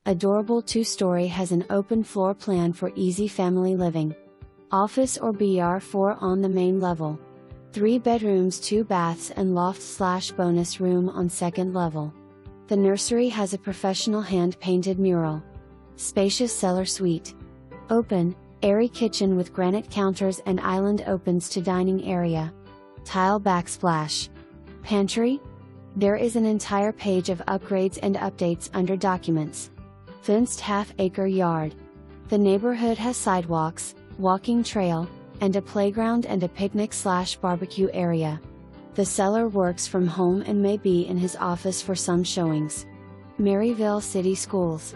Adorable 2-story has an open floor plan for easy family living. Office or BR4 on the main level. 3 bedrooms, 2 baths and loft/bonus room on second level. The nursery has a professional hand-painted mural. Spacious cellar suite. Open, airy kitchen with granite counters and island opens to dining area. Tile backsplash. Pantry? There is an entire page of upgrades and updates under documents. Fenced half-acre yard. The neighborhood has sidewalks, walking trail, and a playground and a picnic/barbecue area. The seller works from home and may be in his office for some showings. Maryville City Schools.